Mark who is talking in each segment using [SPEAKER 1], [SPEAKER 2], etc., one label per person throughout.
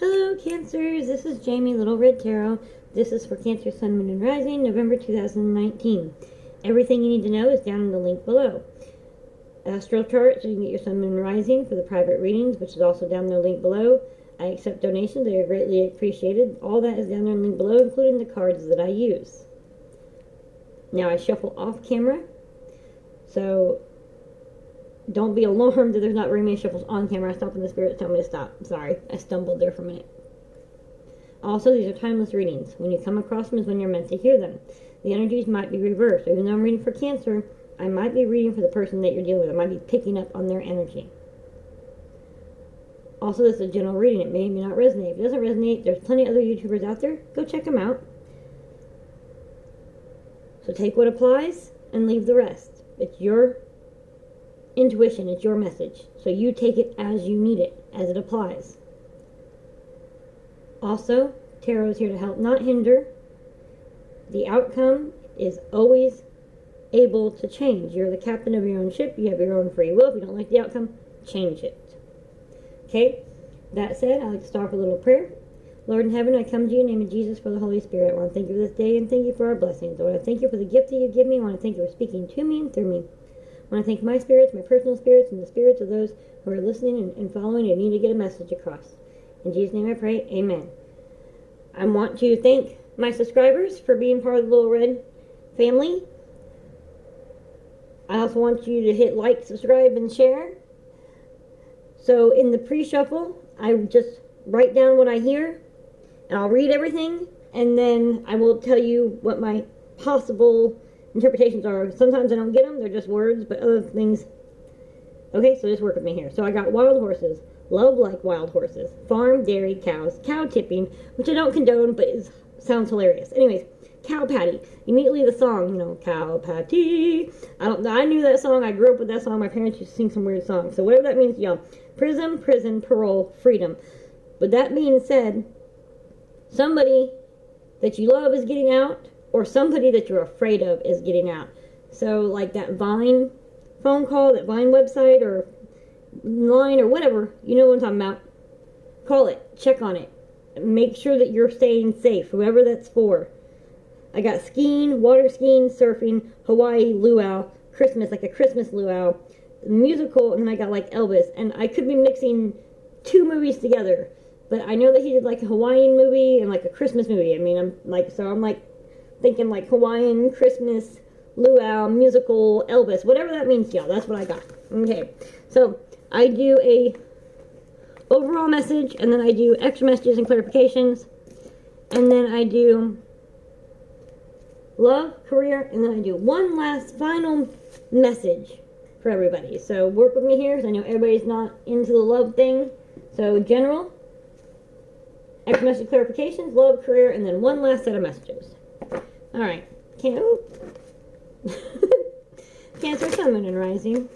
[SPEAKER 1] Hello, Cancers. This is Jamie, Little Red Tarot. This is for Cancer, Sun, Moon, and Rising, November 2019. Everything you need to know is down in the link below. Astral chart, so you can get your Sun, Moon, and Rising for the private readings, which is also down in the link below. I accept donations. They are greatly appreciated. All that is down there in the link below, including the cards that I use. Now, I shuffle off camera, so don't be alarmed that there's not very many shuffles on camera. I stopped when the spirits tell me to stop. Sorry, I stumbled there for a minute. Also, these are timeless readings. When you come across them is when you're meant to hear them. The energies might be reversed. Even though I'm reading for Cancer, I might be reading for the person that you're dealing with. I might be picking up on their energy. Also, this is a general reading. It may or may not resonate. If it doesn't resonate, there's plenty of other YouTubers out there. Go check them out. So take what applies and leave the rest. It's your intuition. It's your message. So you take it as you need it, as it applies. Also, tarot is here to help, not hinder. The outcome is always able to change. You're the captain of your own ship. You have your own free will. If you don't like the outcome, change it. Okay? That said, I'd like to start with a little prayer. Lord in heaven, I come to you in the name of Jesus for the Holy Spirit. I want to thank you for this day and thank you for our blessings. I want to thank you for the gift that you give me. I want to thank you for speaking to me and through me. I want to thank my spirits, my personal spirits, and the spirits of those who are listening and following and need to get a message across. In Jesus' name I pray, amen. I want to thank my subscribers for being part of the Little Red family. I also want you to hit like, subscribe, and share. So in the pre-shuffle, I just write down what I hear, and I'll read everything, and then I will tell you what my possible interpretations are. Sometimes I don't get them, they're just words, but other things. Okay, so just work with me here. So I got wild horses. Love like wild horses. Farm, dairy, cows. Cow tipping, which I don't condone, but sounds hilarious. Anyways, cow patty. Immediately the song, cow patty. I knew that song. I grew up with that song. My parents used to sing some weird songs. So whatever that means to y'all. Prism, prison, parole, freedom. But that being said, somebody that you love is getting out, or somebody that you're afraid of is getting out. So like that Vine phone call, that Vine website, or line, or whatever, you know what I'm talking about. Call it, check on it, make sure that you're staying safe, whoever that's for. I got skiing, water skiing, surfing, Hawaii, luau, Christmas, like a Christmas luau, musical, and then I got like Elvis, and I could be mixing two movies together, but I know that he did like a Hawaiian movie and like a Christmas movie. I mean, I'm like thinking like Hawaiian, Christmas, luau, musical, Elvis, whatever that means to y'all. That's what I got. Okay, so I do a overall message, and then I do extra messages and clarifications, and then I do love, career, and then I do one last final message for everybody. So work with me here, because I know everybody's not into the love thing. So general, extra message clarifications, love, career, and then one last set of messages. Alright. Cancer, Sun, Moon, and Rising.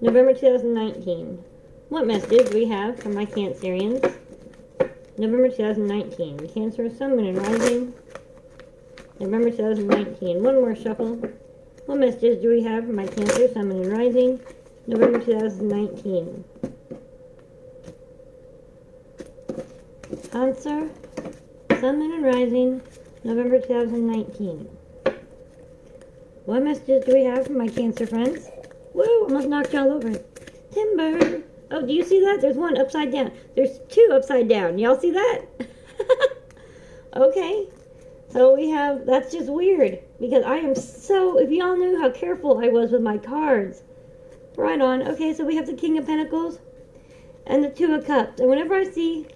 [SPEAKER 1] November 2019. What messages do we have from my Cancerians? November 2019. Cancer, Sun, Moon, and Rising. November 2019. One more shuffle. What messages do we have from my Cancer, Sun, Moon, and Rising? November 2019. Cancer, Sun, Moon, and Rising. November 2019. What messages do we have from my Cancer friends? Woo! Almost knocked y'all over. Timber! Oh, do you see that? There's one upside down. There's two upside down. Y'all see that? Okay. So we have, that's just weird. Because I am so, if y'all knew how careful I was with my cards. Right on. Okay, so we have the King of Pentacles and the Two of Cups. And whenever I see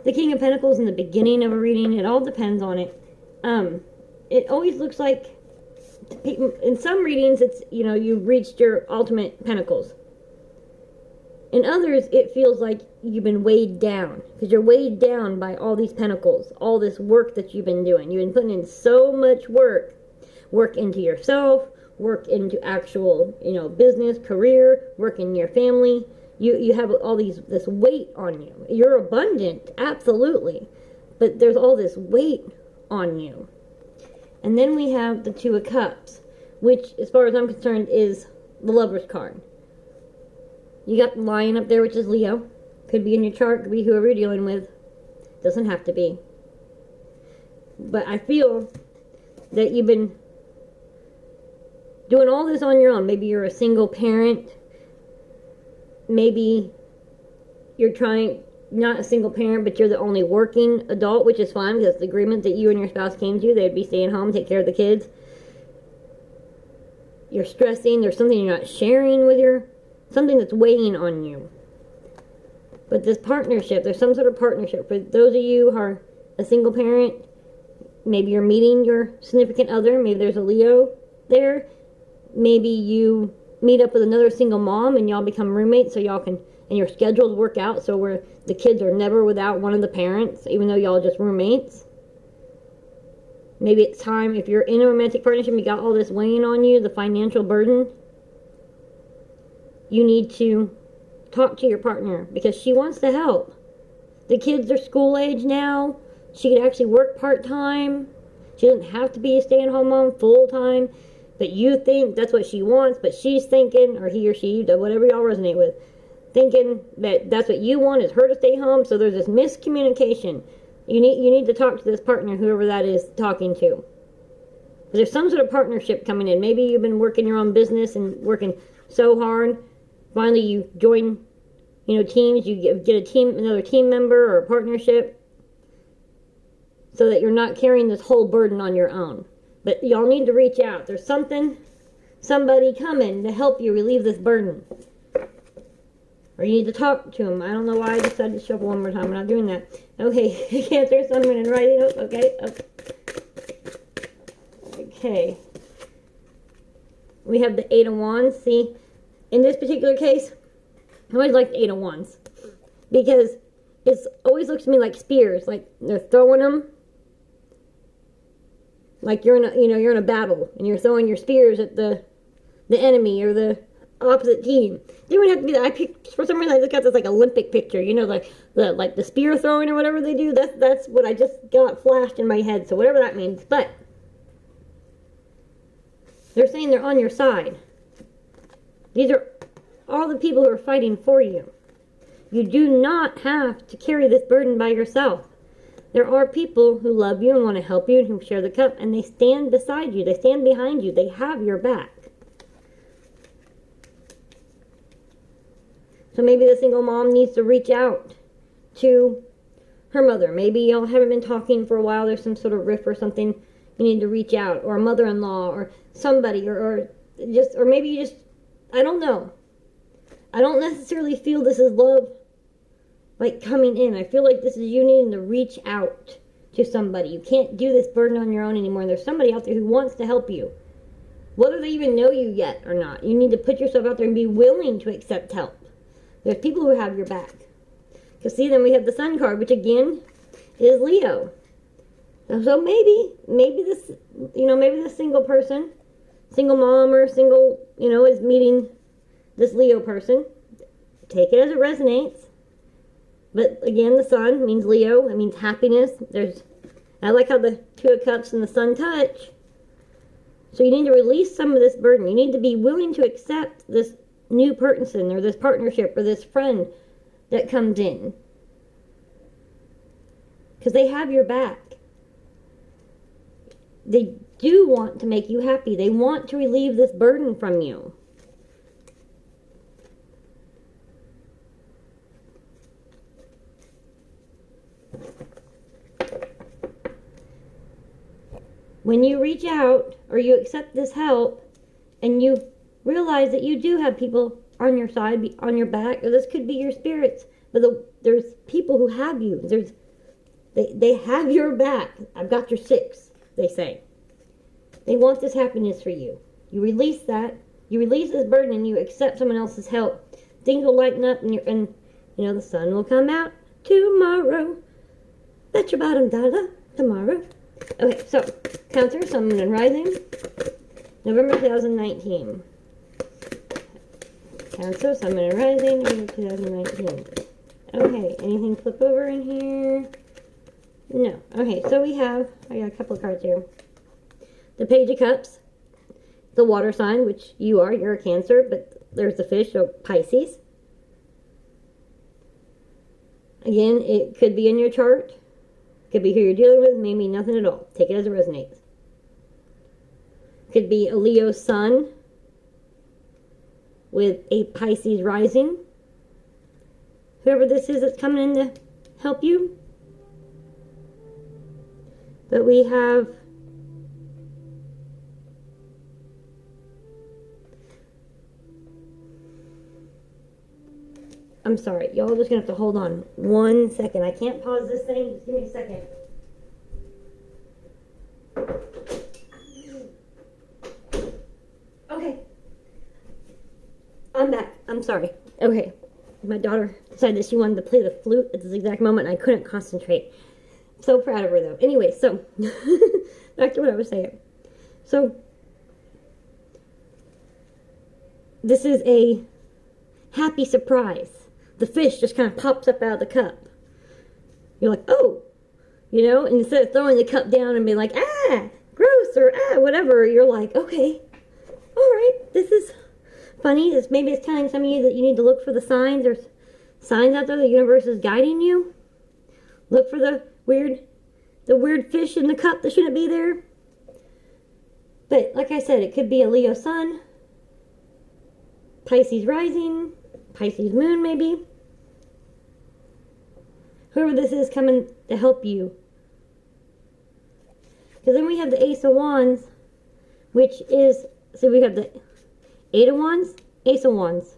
[SPEAKER 1] the King of Pentacles in the beginning of a reading, it all depends on it. It always looks like, in some readings, it's, you've reached your ultimate pentacles. In others, it feels like you've been weighed down, because you're weighed down by all these pentacles, all this work that you've been doing. You've been putting in so much work into yourself, work into actual, business, career, work in your family. You have all this weight on you. You're abundant, absolutely, but there's all this weight on you. And then we have the Two of Cups, which, as far as I'm concerned, is the Lover's card. You got the Lion up there, which is Leo. Could be in your chart, could be whoever you're dealing with. Doesn't have to be. But I feel that you've been doing all this on your own. Maybe you're a single parent. Maybe you're not a single parent, but you're the only working adult, which is fine, because the agreement that you and your spouse came to, they'd be staying home, take care of the kids. You're stressing, there's something you're not sharing with something that's weighing on you. But this partnership, there's some sort of partnership. For those of you who are a single parent, maybe you're meeting your significant other, maybe there's a Leo there, maybe you meet up with another single mom and y'all become roommates so y'all can, and your schedules work out so where the kids are never without one of the parents, even though y'all are just roommates. Maybe it's time, if you're in a romantic partnership, you got all this weighing on you, the financial burden, you need to talk to your partner because she wants to help. The kids are school age now. She could actually work part-time. She doesn't have to be a stay-at-home mom full-time. But you think that's what she wants, but she's thinking, or he or she, whatever y'all resonate with, thinking that that's what you want is her to stay home. So there's this miscommunication. You need to talk to this partner, whoever that is talking to. There's some sort of partnership coming in. Maybe you've been working your own business and working so hard. Finally, you join, teams. You get another team member or a partnership, so that you're not carrying this whole burden on your own. But y'all need to reach out. There's somebody coming to help you relieve this burden. Or you need to talk to them. I don't know why I decided to shuffle one more time. I'm not doing that. Okay, Cancer, Sun, Moon, and Rising. Oh, okay. Okay. We have the Eight of Wands. See, in this particular case, I always like the Eight of Wands. Because it always looks to me like spears. Like they're throwing them. Like you're in a battle. And you're throwing your spears at the enemy or the opposite team. You wouldn't have to be that. For some reason, I just got this like Olympic picture, like the spear throwing or whatever they do. That's what I just got flashed in my head. So whatever that means, but they're saying they're on your side. These are all the people who are fighting for you. You do not have to carry this burden by yourself. There are people who love you and want to help you and who share the cup, and they stand beside you. They stand behind you. They have your back. So maybe the single mom needs to reach out to her mother. Maybe y'all haven't been talking for a while. There's some sort of rift or something. You need to reach out, or a mother-in-law, or somebody, or maybe you just, I don't know. I don't necessarily feel this is love like coming in. I feel like this is you needing to reach out to somebody. You can't do this burden on your own anymore. And there's somebody out there who wants to help you. Whether they even know you yet or not, you need to put yourself out there and be willing to accept help. There's people who have your back. Because see, then we have the Sun card, which again is Leo. So maybe this, maybe this single person, single mom or single, is meeting this Leo person. Take it as it resonates. But again, the Sun means Leo. It means happiness. I like how the Two of Cups and the Sun touch. So you need to release some of this burden. You need to be willing to accept this new person or this partnership or this friend that comes in. Because they have your back. They do want to make you happy. They want to relieve this burden from you. When you reach out or you accept this help and you realize that you do have people on your side, on your back, or this could be your spirits, but there's people who have you. They have your back. I've got your six, they say. They want this happiness for you. You release that. You release this burden and you accept someone else's help. Things will lighten up and the sun will come out tomorrow. Bet your bottom dollar tomorrow. Okay, so Cancer, Sun, Moon, and Rising, November 2019. Cancer, Sun, Moon, and Rising, November 2019. Okay, anything flip over in here? No. Okay, so I got a couple of cards here. The Page of Cups, the water sign, which you're a Cancer, but there's the fish, so Pisces. Again, it could be in your chart. Could be who you're dealing with. Maybe nothing at all. Take it as it resonates. Could be a Leo sun with a Pisces rising. Whoever this is that's coming in to help you. But we have I'm sorry, y'all just gonna have to hold on 1 second. I can't pause this thing. Just give me a second. Okay. I'm back. I'm sorry. Okay. My daughter decided that she wanted to play the flute at this exact moment, and I couldn't concentrate. So proud of her, though. Anyway, so back to what I was saying. So this is a happy surprise. The fish just kind of pops up out of the cup. You're like, oh, you know, and instead of throwing the cup down and being like, ah, gross, or ah, whatever, you're like, okay, all right, this is funny. Maybe it's telling some of you that you need to look for the signs. There's signs out there the universe is guiding you. Look for the weird fish in the cup that shouldn't be there. But like I said, it could be a Leo sun, Pisces rising, Pisces moon maybe. Whoever this is coming to help you. Because then we have the Ace of Wands, which is, so we have the Eight of Wands, Ace of Wands.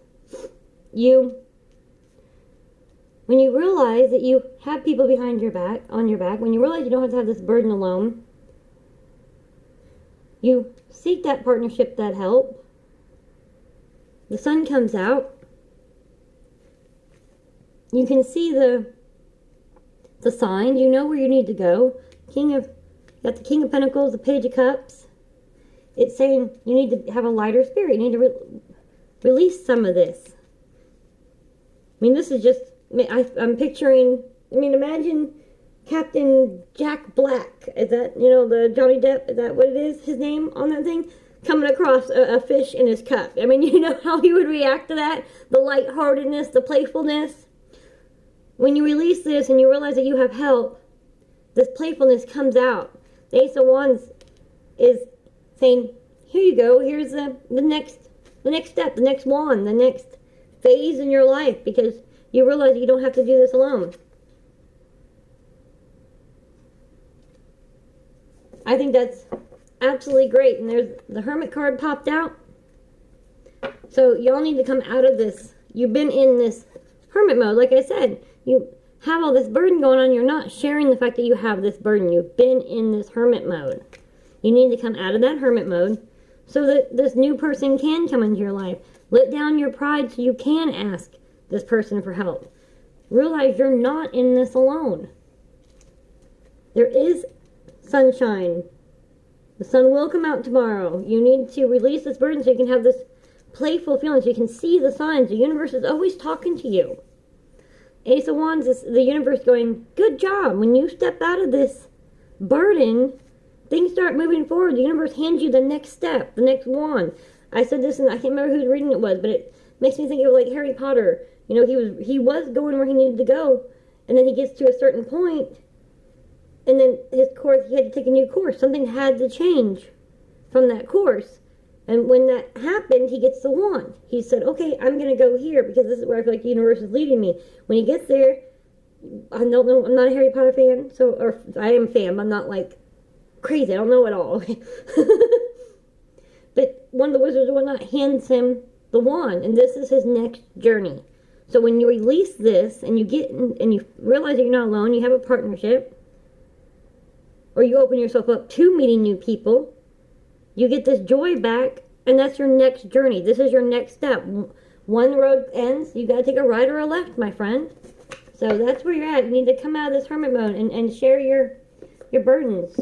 [SPEAKER 1] When you realize that you have people behind your back, on your back, when you realize you don't have to have this burden alone, you seek that partnership, that help. The sun comes out. You can see the signs. You know where you need to go. Got the King of Pentacles, the Page of Cups. It's saying you need to have a lighter spirit. You need to release some of this. I mean, this is just, I'm picturing, imagine Captain Jack Black. Is that, the Johnny Depp? Is that what it is? His name on that thing? Coming across a fish in his cup. I mean, you know how he would react to that? The lightheartedness, the playfulness. When you release this and you realize that you have help, this playfulness comes out. The Ace of Wands is saying, here you go, here's the next step, the next wand, the next phase in your life, because you realize you don't have to do this alone. I think that's absolutely great. And there's the Hermit card popped out. So y'all need to come out of this. You've been in this Hermit mode. Like I said, you have all this burden going on. You're not sharing the fact that you have this burden. You've been in this Hermit mode. You need to come out of that Hermit mode so that this new person can come into your life. Let down your pride so you can ask this person for help. Realize you're not in this alone. There is sunshine. The sun will come out tomorrow. You need to release this burden so you can have this playful feeling, so you can see the signs. The universe is always talking to you. Ace of Wands is the universe going, good job. When you step out of this burden, things start moving forward. The universe hands you the next step, the next wand. I said this, and I can't remember whose reading it was, but it makes me think of like Harry Potter. He was going where he needed to go, and then he gets to a certain point, and then his course, he had to take a new course. Something had to change from that course. And when that happened, he gets the wand. He said, okay, I'm going to go here because this is where I feel like the universe is leading me. When he gets there, I don't know, I'm not a Harry Potter fan, or I am a fan, but I'm not like crazy. I don't know it all. But one of the wizards or whatnot hands him the wand, and this is his next journey. So when you release this and you get and you realize that you're not alone, you have a partnership, or you open yourself up to meeting new people, you get this joy back, and that's your next journey. This is your next step. One road ends, you got to take a right or a left, my friend. So that's where you're at. You need to come out of this hermit mode and share your burdens.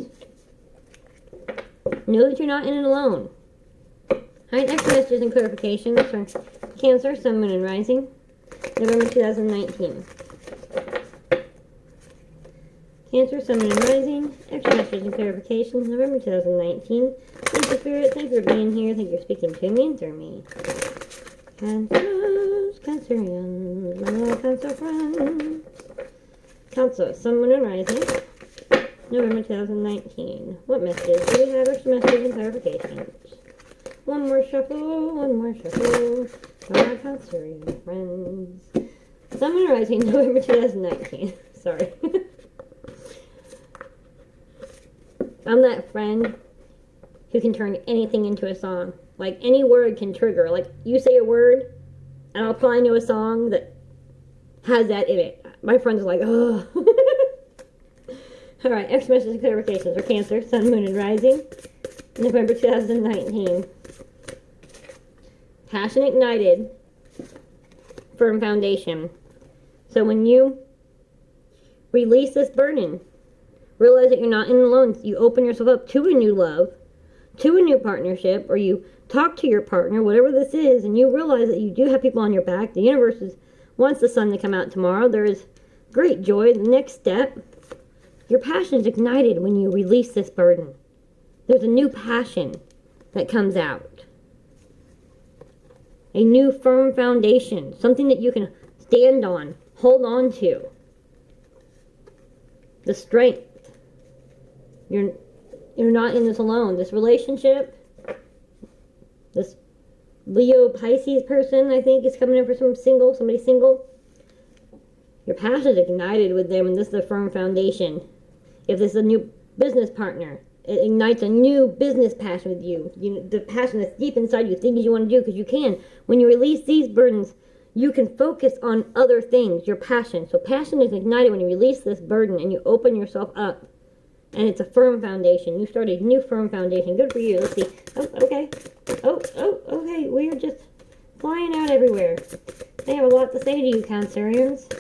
[SPEAKER 1] Know that you're not in it alone. Alright, next messages and clarifications for Cancer, Sun, Moon, and Rising, November 2019. Cancer, Sun, Moon, and Rising, extra messages and clarifications, November 2019. Thank you, Spirit. Thank you for being here. Thank you for speaking to me and through me. Cancers, Cancerians, my Cancer friends. Cancer, Sun, Moon, and Rising. November 2019. What messages do we have? Extra messages and clarifications. One more shuffle, one more shuffle. For our Cancerian friends. Sun, Moon, and Rising, November 2019. Sorry. I'm that friend who can turn anything into a song. Like, any word can trigger. Like, you say a word, and I'll probably know a song that has that in it. My friends are like, oh. Alright, extra message and clarifications for Cancer, Sun, Moon, and Rising. November 2019. Passion ignited. Firm foundation. So when you release this burden, realize that you're not in alone. You open yourself up to a new love, to a new partnership, or you talk to your partner, whatever this is, and you realize that you do have people on your back. The universe wants the sun to come out tomorrow. There is great joy. The next step, your passion is ignited when you release this burden. There's a new passion that comes out. A new firm foundation. Something that you can stand on, hold on to. The strength. You're not in this alone. This relationship, this Leo Pisces person, I think, is coming in for somebody single. Your passion is ignited with them, and this is a firm foundation. If this is a new business partner, it ignites a new business passion with you. The passion that's deep inside you, things you want to do, because you can. When you release these burdens, you can focus on other things, your passion. So passion is ignited when you release this burden and you open yourself up. And it's a firm foundation. You started a new firm foundation. Good for you. Let's see. Oh, okay. Oh, okay. We are just flying out everywhere. They have a lot to say to you, Cancerians.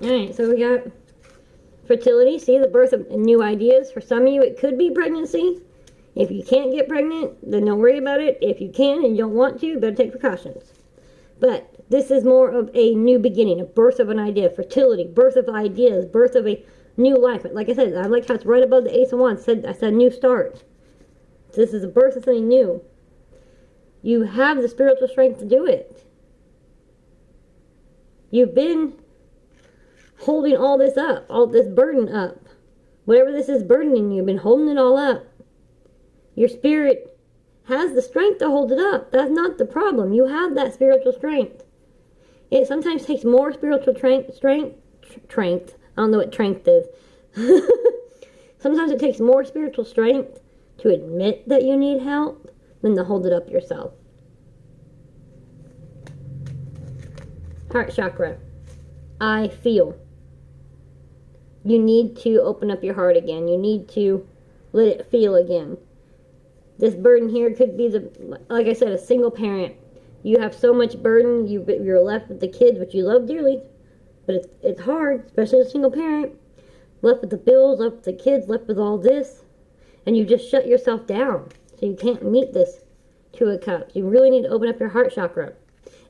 [SPEAKER 1] Alright, so we got fertility. See, the birth of new ideas. For some of you, it could be pregnancy. If you can't get pregnant, then don't worry about it. If you can and you don't want to, you better take precautions. But this is more of a new beginning, a birth of an idea. Fertility, birth of ideas, birth of a new life. Like I said, I like how it's right above the Ace of Wands. I said new start. This is a birth of something new. You have the spiritual strength to do it. You've been holding all this up, all this burden up. Whatever this is burdening you, you've been holding it all up. Your spirit has the strength to hold it up. That's not the problem. You have that spiritual strength. It sometimes takes more spiritual strength. I don't know what strength is. Sometimes it takes more spiritual strength to admit that you need help than to hold it up yourself. Heart chakra. I feel. You need to open up your heart again. You need to let it feel again. This burden here could be, like I said, a single parent. You have so much burden. You're left with the kids, which you love dearly. But it's hard, especially as a single parent. Left with the bills, left with the kids, left with all this. And you just shut yourself down. So you can't meet this Two of Cups. You really need to open up your heart chakra.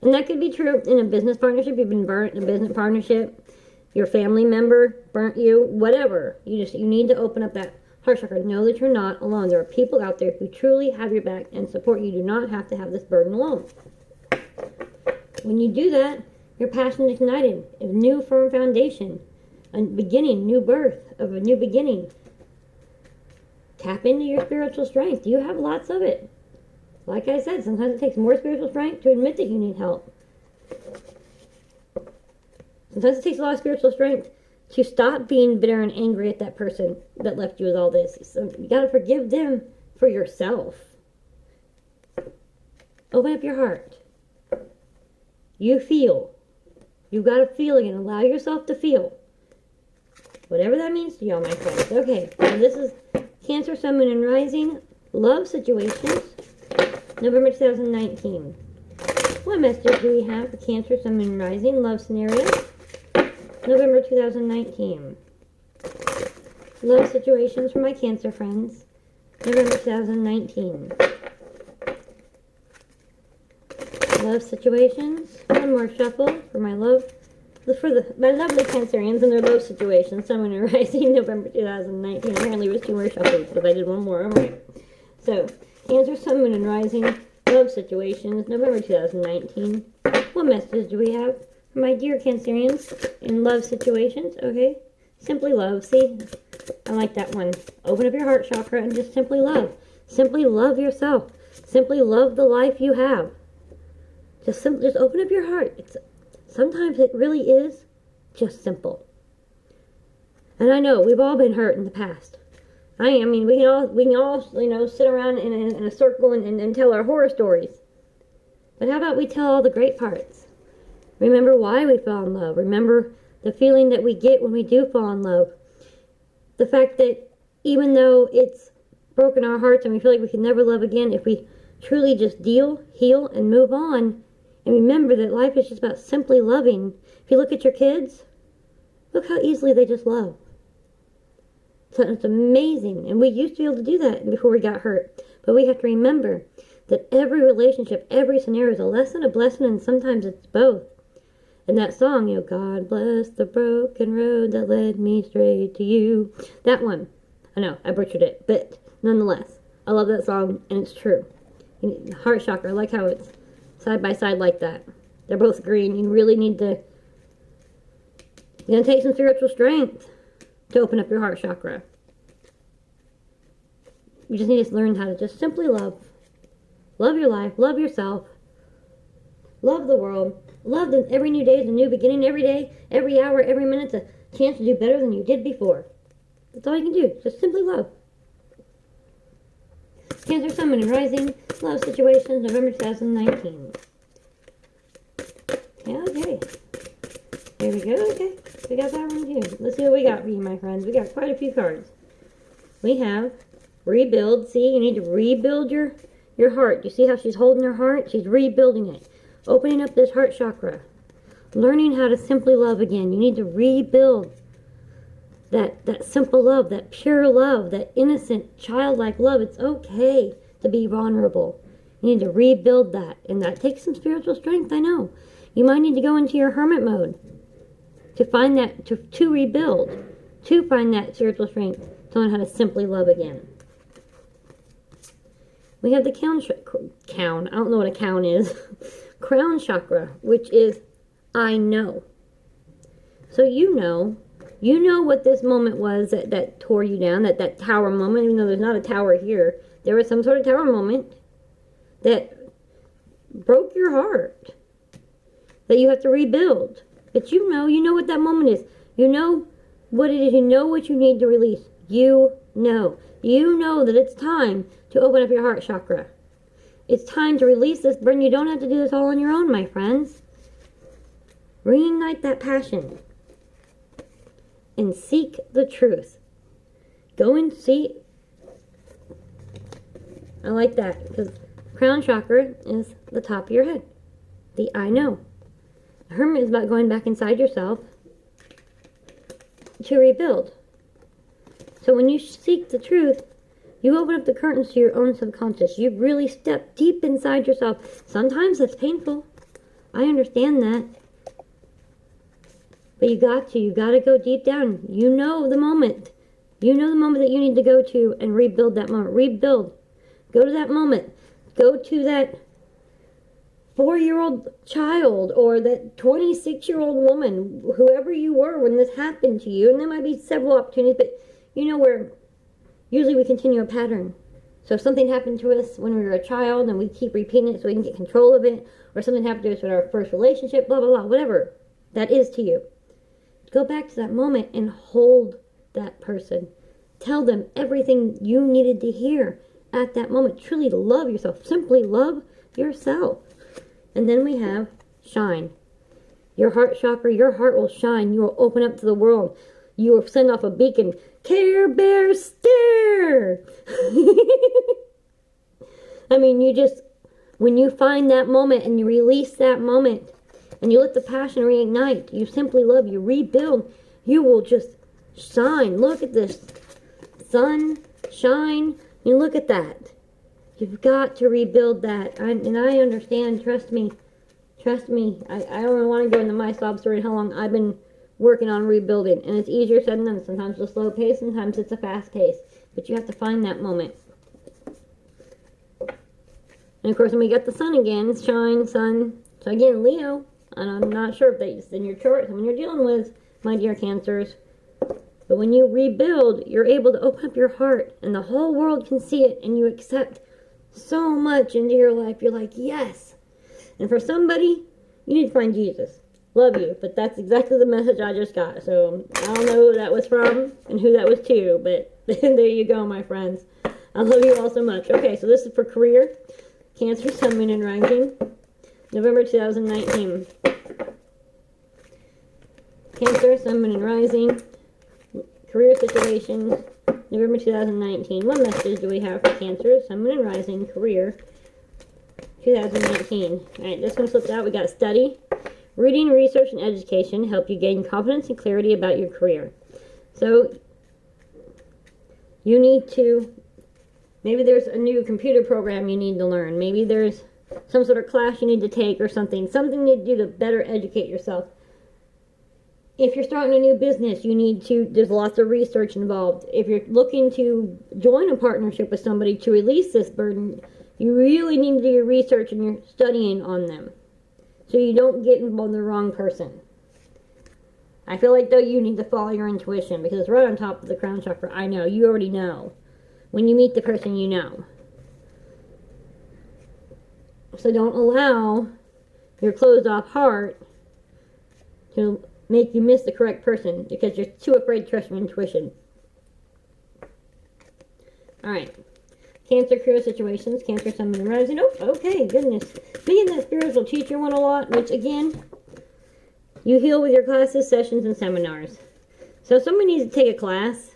[SPEAKER 1] And that could be true in a business partnership. You've been burnt in a business partnership. Your family member burnt you. Whatever. You need to open up that heart chakra. Know that you're not alone. There are people out there who truly have your back and support you. You do not have to have this burden alone. When you do that, your passion is ignited. A new firm foundation. A beginning, new birth of a new beginning. Tap into your spiritual strength. You have lots of it. Like I said, sometimes it takes more spiritual strength to admit that you need help. Sometimes it takes a lot of spiritual strength to stop being bitter and angry at that person that left you with all this. So you got to forgive them for yourself. Open up your heart. You feel. You got to feel again. Allow yourself to feel. Whatever that means to y'all, my friends. Okay, so this is Cancer, Sun, Moon, and Rising. Love situations. November 2019. What message do we have for Cancer, Sun, Moon, and Rising? Love scenario. November 2019. Love situations for my Cancer friends. November 2019. Love situations. One more shuffle for my love. My lovely Cancerians and their love situations. Sun, Moon, and Rising. November 2019. Apparently it was 2 more shuffles, but I did 1 more. Alright. So, Cancer, Sun, Moon, and Rising. Love situations. November 2019. What message do we have for my dear Cancerians in love situations, okay? Simply love. See, I like that one. Open up your heart chakra and just simply love. Simply love yourself. Simply love the life you have. Just open up your heart. Sometimes it really is just simple. And I know we've all been hurt in the past. I mean, we can all, you know, sit around in a circle and tell our horror stories. But how about we tell all the great parts? Remember why we fell in love. Remember the feeling that we get when we do fall in love. The fact that even though it's broken our hearts and we feel like we can never love again, if we truly just heal, and move on, and remember that life is just about simply loving. If you look at your kids, look how easily they just love. So it's amazing. And we used to be able to do that before we got hurt. But we have to remember that every relationship, every scenario is a lesson, a blessing, and sometimes it's both. And that song, you know, God bless the broken road that led me straight to you. That one. I know, I butchered it. But nonetheless, I love that song, and it's true. Heart chakra, I like how it's side by side like that. They're both green. You really need to... It's going to take some spiritual strength to open up your heart chakra. You just need to learn how to just simply love. Love your life. Love yourself. Love the world. Love that every new day is a new beginning. Every day, every hour, every minute's a chance to do better than you did before. That's all you can do. Just simply love. Cancer, Sun, Moon, and Rising. Love situations, November 2019. Yeah, okay. There we go. Okay. We got that one too. Let's see what we got for you, my friends. We got quite a few cards. We have rebuild. See, you need to rebuild your heart. You see how she's holding her heart? She's rebuilding it. Opening up this heart chakra. Learning how to simply love again. You need to rebuild that simple love, that pure love, that innocent, childlike love. It's okay to be vulnerable. You need to rebuild that. And that takes some spiritual strength, I know. You might need to go into your hermit mode to find that, to rebuild, to find that spiritual strength, to learn how to simply love again. We have the I don't know what a crown is. Crown chakra, which is I know. So you know what this moment was that tore you down, that tower moment, even though there's not a tower here. There was some sort of tower moment that broke your heart, that you have to rebuild. But you know what that moment is. You know what it is. You know what you need to release. You know that it's time to open up your heart chakra. It's time to release this burden. You don't have to do this all on your own, my friends. Reignite that passion. And seek the truth. Go and see. I like that, because crown chakra is the top of your head. The I know. The hermit is about going back inside yourself to rebuild. So when you seek the truth, you open up the curtains to your own subconscious. You really step deep inside yourself. Sometimes it's painful. I understand that. But you got to go deep down. You know the moment. You know the moment that you need to go to and rebuild that moment. Rebuild. Go to that moment. Go to that 4-year-old child or that 26-year-old woman, whoever you were when this happened to you. And there might be several opportunities, but you know where usually we continue a pattern. So if something happened to us when we were a child and we keep repeating it so we can get control of it, or something happened to us in our first relationship, blah, blah, blah, whatever that is to you. Go back to that moment and hold that person. Tell them everything you needed to hear at that moment. Truly love yourself. Simply love yourself. And then we have shine. Your heart chakra, your heart will shine. You will open up to the world. You will send off a beacon. Care Bear stare. I mean, when you find that moment and you release that moment and you let the passion reignite, you simply love, you rebuild, you will just shine. Look at this. Sun, shine. You look at that. You've got to rebuild that. And I understand. Trust me. Trust me. I don't want to go into my sob story and how long I've been working on rebuilding. And it's easier said than done. Sometimes it's a slow pace. Sometimes it's a fast pace. But you have to find that moment. And of course, when we get the sun again, shine, sun. So again, Leo, and I'm not sure if that's in your chart, someone you're dealing with, my dear Cancers. But when you rebuild, you're able to open up your heart, and the whole world can see it, and you accept so much into your life. You're like, yes. And for somebody, you need to find Jesus. Love you, but that's exactly the message I just got. So I don't know who that was from and who that was to, but there you go, my friends. I love you all so much. Okay, so this is for career. Cancer, Sun, Moon, and Rising. November 2019. Cancer, Sun, Moon, and Rising. Career situations. November 2019. What message do we have for Cancer, Sun, Moon, and Rising, career, 2019? Alright, this one slipped out. We got study. Reading, research, and education help you gain confidence and clarity about your career. So, you need to, maybe there's a new computer program you need to learn. Maybe there's some sort of class you need to take or something. Something you need to do to better educate yourself. If you're starting a new business, you need to, there's lots of research involved. If you're looking to join a partnership with somebody to release this burden, you really need to do your research and your studying on them, so you don't get involved with the wrong person. I feel like, though, you need to follow your intuition, because it's right on top of the crown chakra. I know. You already know. When you meet the person, you know. So don't allow your closed-off heart to make you miss the correct person, because you're too afraid to trust your intuition. Alright. Cancer, career situations. Cancer, Sun, Moon, and Rising. Oh, okay, goodness. Being that spiritual teacher one a lot, which, again, you heal with your classes, sessions, and seminars. So if somebody needs to take a class,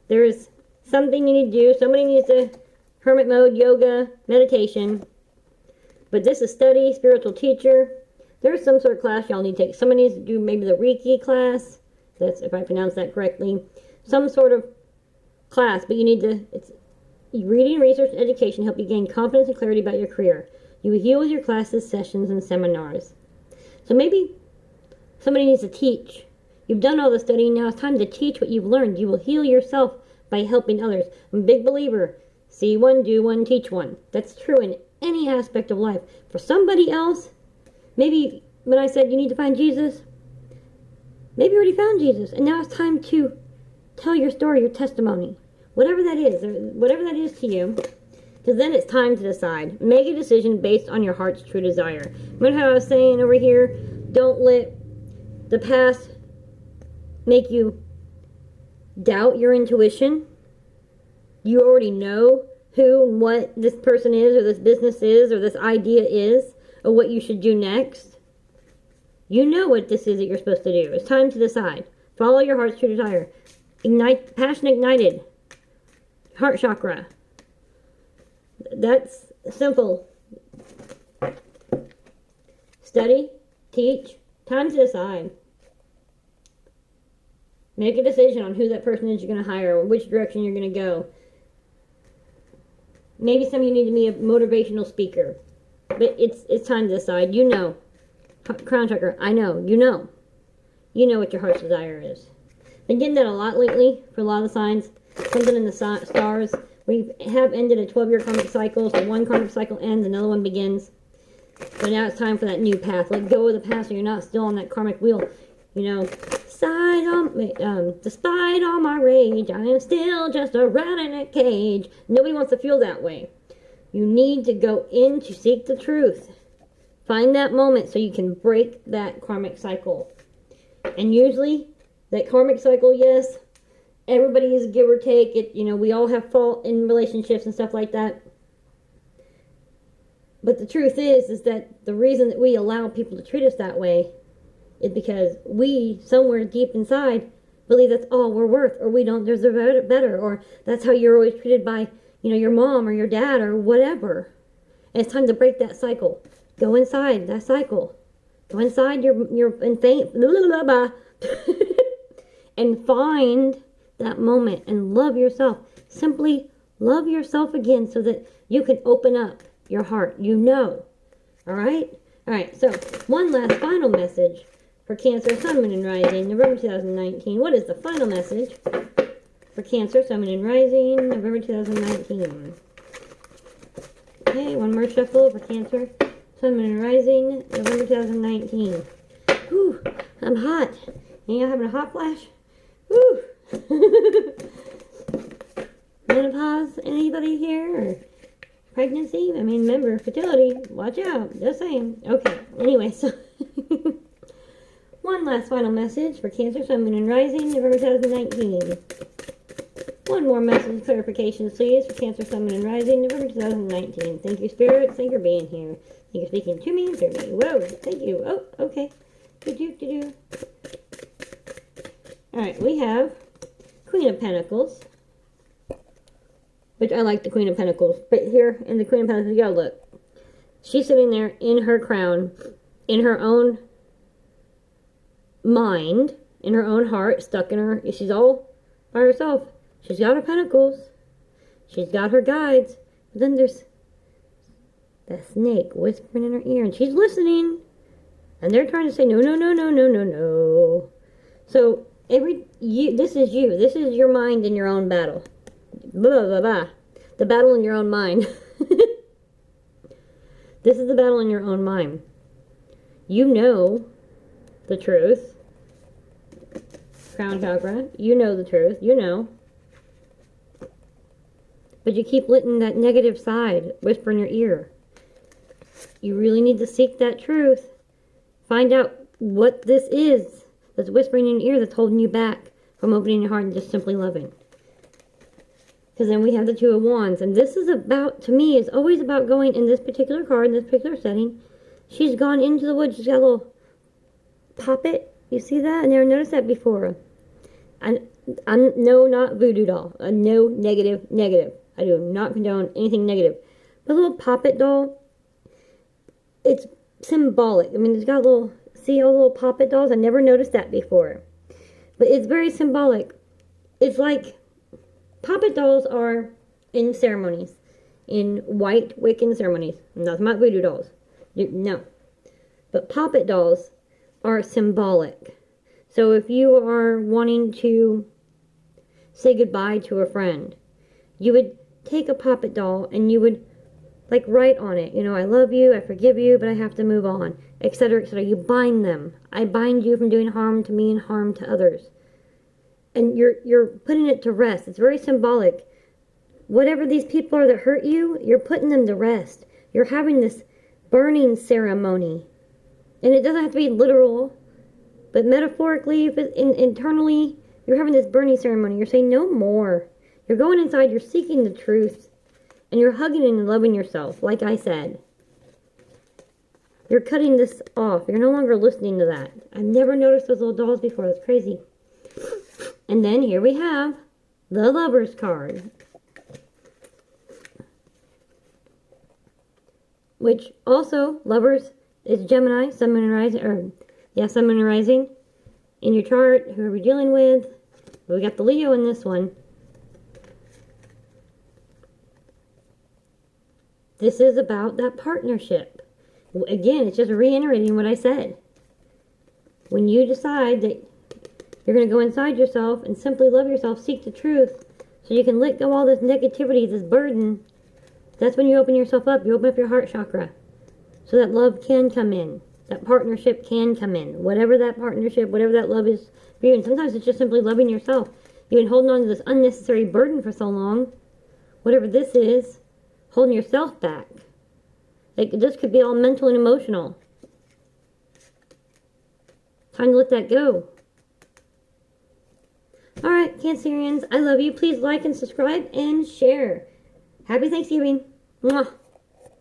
[SPEAKER 1] there's something you need to do. Somebody needs to hermit mode, yoga, meditation. But this is study, spiritual teacher. There's some sort of class y'all need to take. Somebody needs to do maybe the Reiki class. That's, if I pronounce that correctly. Some sort of class, but you need to, it's reading, research, and education help you gain confidence and clarity about your career. You heal with your classes, sessions, and seminars. So maybe somebody needs to teach. You've done all the studying, now it's time to teach what you've learned. You will heal yourself by helping others. I'm a big believer. See one, do one, teach one. That's true in any aspect of life. For somebody else, maybe when I said you need to find Jesus, maybe you already found Jesus, and now it's time to tell your story, your testimony. Whatever that is to you, because then it's time to decide. Make a decision based on your heart's true desire. Remember how I was saying over here, don't let the past make you doubt your intuition. You already know who and what this person is, or this business is, or this idea is, or what you should do next. You know what this is that you're supposed to do. It's time to decide. Follow your heart's true desire. Ignite, passion ignited. Heart chakra. That's simple. Study, teach, time to decide. Make a decision on who that person is you're going to hire, or which direction you're going to go. Maybe some of you need to be a motivational speaker. But it's time to decide. You know. Crown chakra, I know. You know. You know what your heart's desire is. Been getting that a lot lately for a lot of the signs. Something in the stars. We have ended a 12-year karmic cycle. So one karmic cycle ends, another one begins. So now it's time for that new path. Let go of the past so you're not still on that karmic wheel. You know, despite all my rage, I am still just a rat in a cage. Nobody wants to feel that way. You need to go in to seek the truth. Find that moment so you can break that karmic cycle. And usually, that karmic cycle, yes, everybody is give or take. We all have fault in relationships and stuff like that. But the truth is that the reason that we allow people to treat us that way is because we, somewhere deep inside, believe that's all we're worth, or we don't deserve better, or that's how you're always treated by, your mom or your dad or whatever. And it's time to break that cycle. Go inside that cycle. Go inside your and faint, and find that moment and love yourself. Simply love yourself again so that you can open up your heart. All right? All right, so one last final message for Cancer, Sun, Moon, and Rising, November 2019. What is the final message for Cancer, Sun, Moon, and Rising, November 2019? Okay, one more shuffle for Cancer, Sun, Moon, and Rising, November 2019. Whew, I'm hot. Y'all having a hot flash? Whew. Menopause, anybody here? Or pregnancy? I mean, remember, fertility, watch out. Just saying. Okay, anyway, so one last final message for Cancer, Sun, Moon, and Rising, November 2019. One more message clarification, please, for Cancer, Sun, Moon, and Rising, November 2019. Thank you, Spirit. Thank you for being here. Thank you for speaking to me and through me. Whoa, thank you. Oh, okay. Do-do-do-do. Alright, we have Queen of Pentacles, which I like the Queen of Pentacles. But here in the Queen of Pentacles, you gotta look. She's sitting there in her crown, in her own mind, in her own heart, stuck in her. She's all by herself. She's got her pentacles. She's got her guides. But then there's that snake whispering in her ear, and she's listening. And they're trying to say, no, no, no, no, no, no, no. So, this is you. This is your mind in your own battle. Blah, blah, blah. The battle in your own mind. This is the battle in your own mind. You know the truth. Crown chakra. You know the truth. You know. But you keep letting that negative side whisper in your ear. You really need to seek that truth. Find out what this is that's whispering in your ear that's holding you back from opening your heart and just simply loving. Because then we have the Two of Wands. And this is about, to me, is always about going in this particular card, in this particular setting. She's gone into the woods. She's got a little poppet. You see that? I never noticed that before. I'm no, not voodoo doll. No, negative. I do not condone anything negative. But a little poppet doll, it's symbolic. I mean, it's got little, see all the little poppet dolls? I never noticed that before. But it's very symbolic. It's like, poppet dolls are in ceremonies. In white Wiccan ceremonies. I'm not talking about voodoo dolls. No. But poppet dolls are symbolic. So if you are wanting to say goodbye to a friend, you would take a poppet doll and you would like write on it, you know, I love you, I forgive you, but I have to move on, etc., etc. You bind them. I bind you from doing harm to me and harm to others. And you're putting it to rest. It's very symbolic. Whatever these people are that hurt you, you're putting them to rest. You're having this burning ceremony. And it doesn't have to be literal, but metaphorically, internally, you're having this burning ceremony. You're saying no more. You're going inside, you're seeking the truth. And you're hugging and loving yourself, like I said. You're cutting this off. You're no longer listening to that. I've never noticed those little dolls before. That's crazy. And then here we have the Lovers card. Which also, Lovers is Gemini, Sun, Moon, and Rising. Sun, Moon, and Rising. In your chart, who are we dealing with? We got the Leo in this one. This is about that partnership. Again, it's just reiterating what I said. When you decide that you're going to go inside yourself and simply love yourself, seek the truth, so you can let go all this negativity, this burden, that's when you open yourself up. You open up your heart chakra. So that love can come in. That partnership can come in. Whatever that partnership, whatever that love is for you. And sometimes it's just simply loving yourself. You've been holding on to this unnecessary burden for so long. Whatever this is, holding yourself back. Like, this could be all mental and emotional. Time to let that go. Alright, Cancerians, I love you. Please like and subscribe and share. Happy Thanksgiving. Mwah.